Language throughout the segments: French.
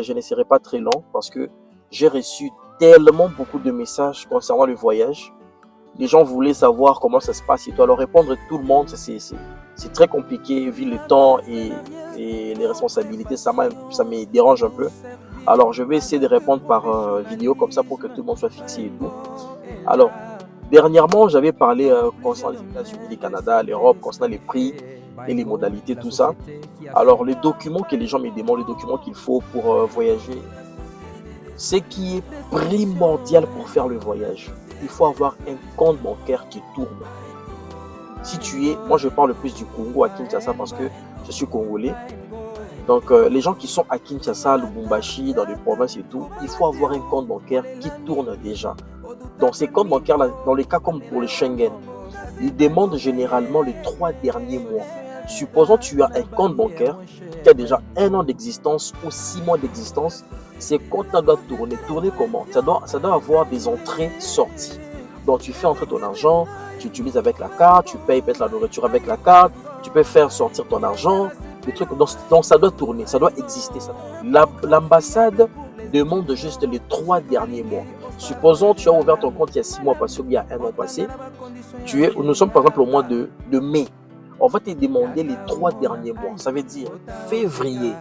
je ne serai pas très long parce que j'ai reçu tellement beaucoup de messages concernant le voyage. Les gens voulaient savoir comment ça se passe et toi, leur répondre tout le monde, c'est très compliqué vu le temps et les responsabilités, ça me dérange un peu. Alors, je vais essayer de répondre par vidéo comme ça pour que tout le monde soit fixé et tout. Alors, dernièrement, j'avais parlé concernant les États-Unis, le Canada, l'Europe, concernant les prix et les modalités, tout ça. Alors, les documents que les gens me demandent, les documents qu'il faut pour voyager, ce qui est primordial pour faire le voyage, il faut avoir un compte bancaire qui tourne. Si tu es, moi je parle plus du Congo à Kinshasa parce que je suis congolais. Donc les gens qui sont à Kinshasa, Lubumbashi, dans les provinces et tout, il faut avoir un compte bancaire qui tourne déjà. Donc ces comptes bancaires-là, dans les cas comme pour le Schengen, ils demandent généralement les 3 derniers mois. Supposons que tu as un compte bancaire qui a déjà 1 an d'existence ou 6 mois d'existence, ces comptes-là doivent tourner. Tourner comment? Ça doit avoir des entrées-sorties. Donc tu fais entrer ton argent, tu utilises avec la carte, tu payes peut-être la nourriture avec la carte, tu peux faire sortir ton argent, des trucs. Donc ça doit tourner, ça doit exister. L'ambassade demande juste les 3 derniers mois. Supposons que tu as ouvert ton compte il y a 6 mois passé ou il y a 1 an passé. Nous sommes par exemple au mois de mai. On va te demander les 3 derniers mois. Ça veut dire février,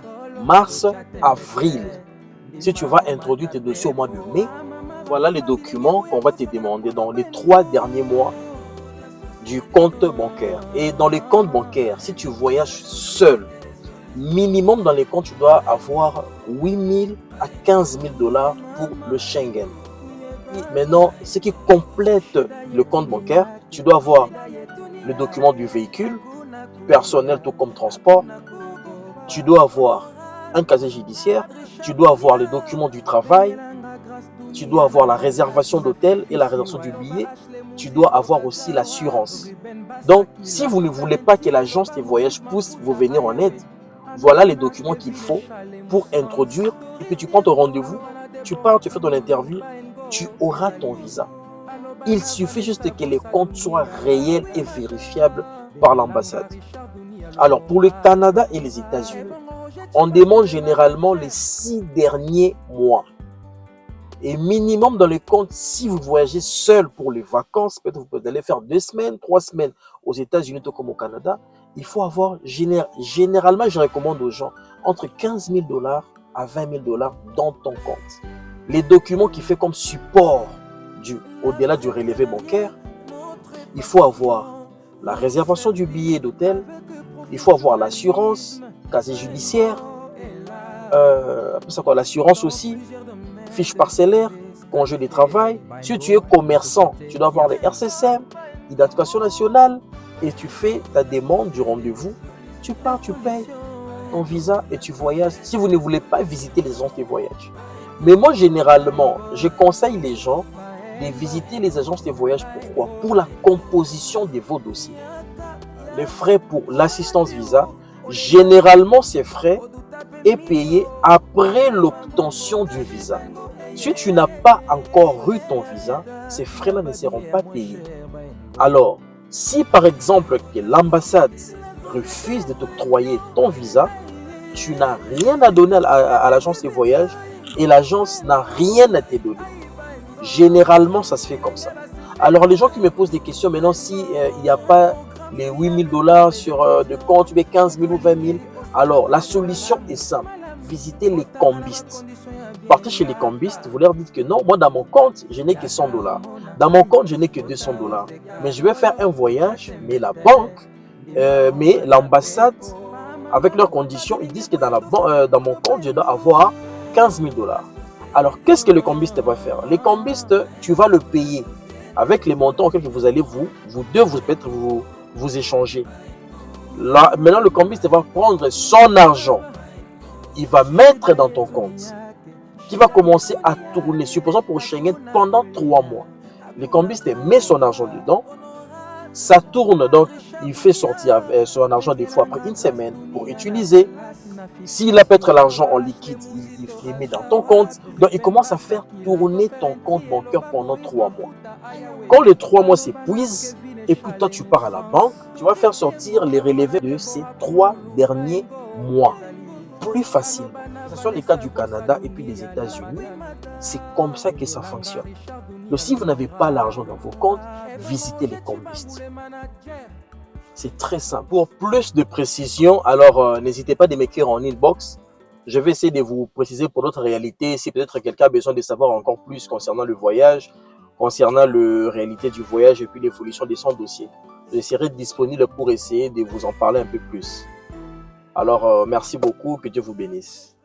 mars, avril. Si tu vas introduire tes dossiers au mois de mai, voilà les documents qu'on va te demander dans les 3 derniers mois du compte bancaire. Et dans les comptes bancaires, si tu voyages seul, minimum dans les comptes, tu dois avoir 8 000 à 15 000 dollars pour le Schengen. Et maintenant, ce qui complète le compte bancaire, tu dois avoir le document du véhicule, personnel tout comme transport, tu dois avoir un casier judiciaire, tu dois avoir les documents du travail, tu dois avoir la réservation d'hôtel et la réservation du billet, tu dois avoir aussi l'assurance. Donc, si vous ne voulez pas que l'agence des voyages puisse vous venir en aide, voilà les documents qu'il faut pour introduire et que tu prends ton rendez-vous, tu pars, tu fais ton interview, tu auras ton visa. Il suffit juste que les comptes soient réels et vérifiables par l'ambassade. Alors, pour le Canada et les États-Unis, on demande généralement les 6 derniers mois. Et minimum dans les comptes, si vous voyagez seul pour les vacances, peut-être vous pouvez aller faire 2 semaines, 3 semaines aux États-Unis comme au Canada, il faut avoir, généralement, je recommande aux gens, entre 15 000 dollars à 20 000 dollars dans ton compte. Les documents qui font comme support au-delà du relevé bancaire, il faut avoir la réservation du billet d'hôtel, il faut avoir l'assurance, casier judiciaire, l'assurance aussi, fiche parcellaire, congé de travail. Si tu es commerçant, tu dois avoir les RCCM, identification nationale, et tu fais ta demande du rendez-vous. Tu pars, tu payes ton visa et tu voyages. Si vous ne voulez pas visiter les agences de voyage. Mais moi, généralement, je conseille les gens de visiter les agences de voyage. Pourquoi? Pour la composition de vos dossiers. Les frais pour l'assistance visa, généralement, ces frais est payé après l'obtention du visa. Si tu n'as pas encore eu ton visa, ces frais-là ne seront pas payés. Alors, si par exemple que l'ambassade refuse de t'octroyer ton visa, tu n'as rien à donner à l'agence de voyage et l'agence n'a rien à te donner. Généralement, ça se fait comme ça. Alors, les gens qui me posent des questions, maintenant, s'il n'y a pas les 8 000 dollars sur de compte, tu mets 15 000 ou 20 000, alors la solution est simple. Visitez les cambistes. Partez chez les cambistes, vous leur dites que non, moi dans mon compte, je n'ai que 100 dollars. Dans mon compte, je n'ai que 200 dollars. Mais je vais faire un voyage, mais la banque, mais l'ambassade, avec leurs conditions, ils disent que dans mon compte, je dois avoir 15 000 dollars. Alors, qu'est-ce que le cambiste va faire? Les cambistes, tu vas le payer avec les montants auxquels vous allez vous échanger. Là, maintenant, le cambiste va prendre son argent. Il va mettre dans ton compte. Qui va commencer à tourner, supposons pour Schengen, pendant 3 mois. Le cambiste met son argent dedans. Ça tourne, donc il fait sortir son argent des fois après 1 semaine pour utiliser. S'il a peut-être l'argent en liquide, il met dans ton compte. Donc il commence à faire tourner ton compte bancaire pendant 3 mois. Quand les 3 mois s'épuisent, et puis toi tu pars à la banque, tu vas faire sortir les relevés de ces 3 derniers mois. Plus facile. soit le cas du Canada et puis des États-Unis, c'est comme ça que ça fonctionne. Donc, si vous n'avez pas l'argent dans vos comptes, visitez les Combist. C'est très simple. Pour plus de précision, alors n'hésitez pas à m'écrire en inbox. Je vais essayer de vous préciser pour d'autres réalités. Si peut-être quelqu'un a besoin de savoir encore plus concernant le voyage, concernant la réalité du voyage et puis l'évolution de son dossier, je serai disponible pour essayer de vous en parler un peu plus. Alors, merci beaucoup, que Dieu vous bénisse.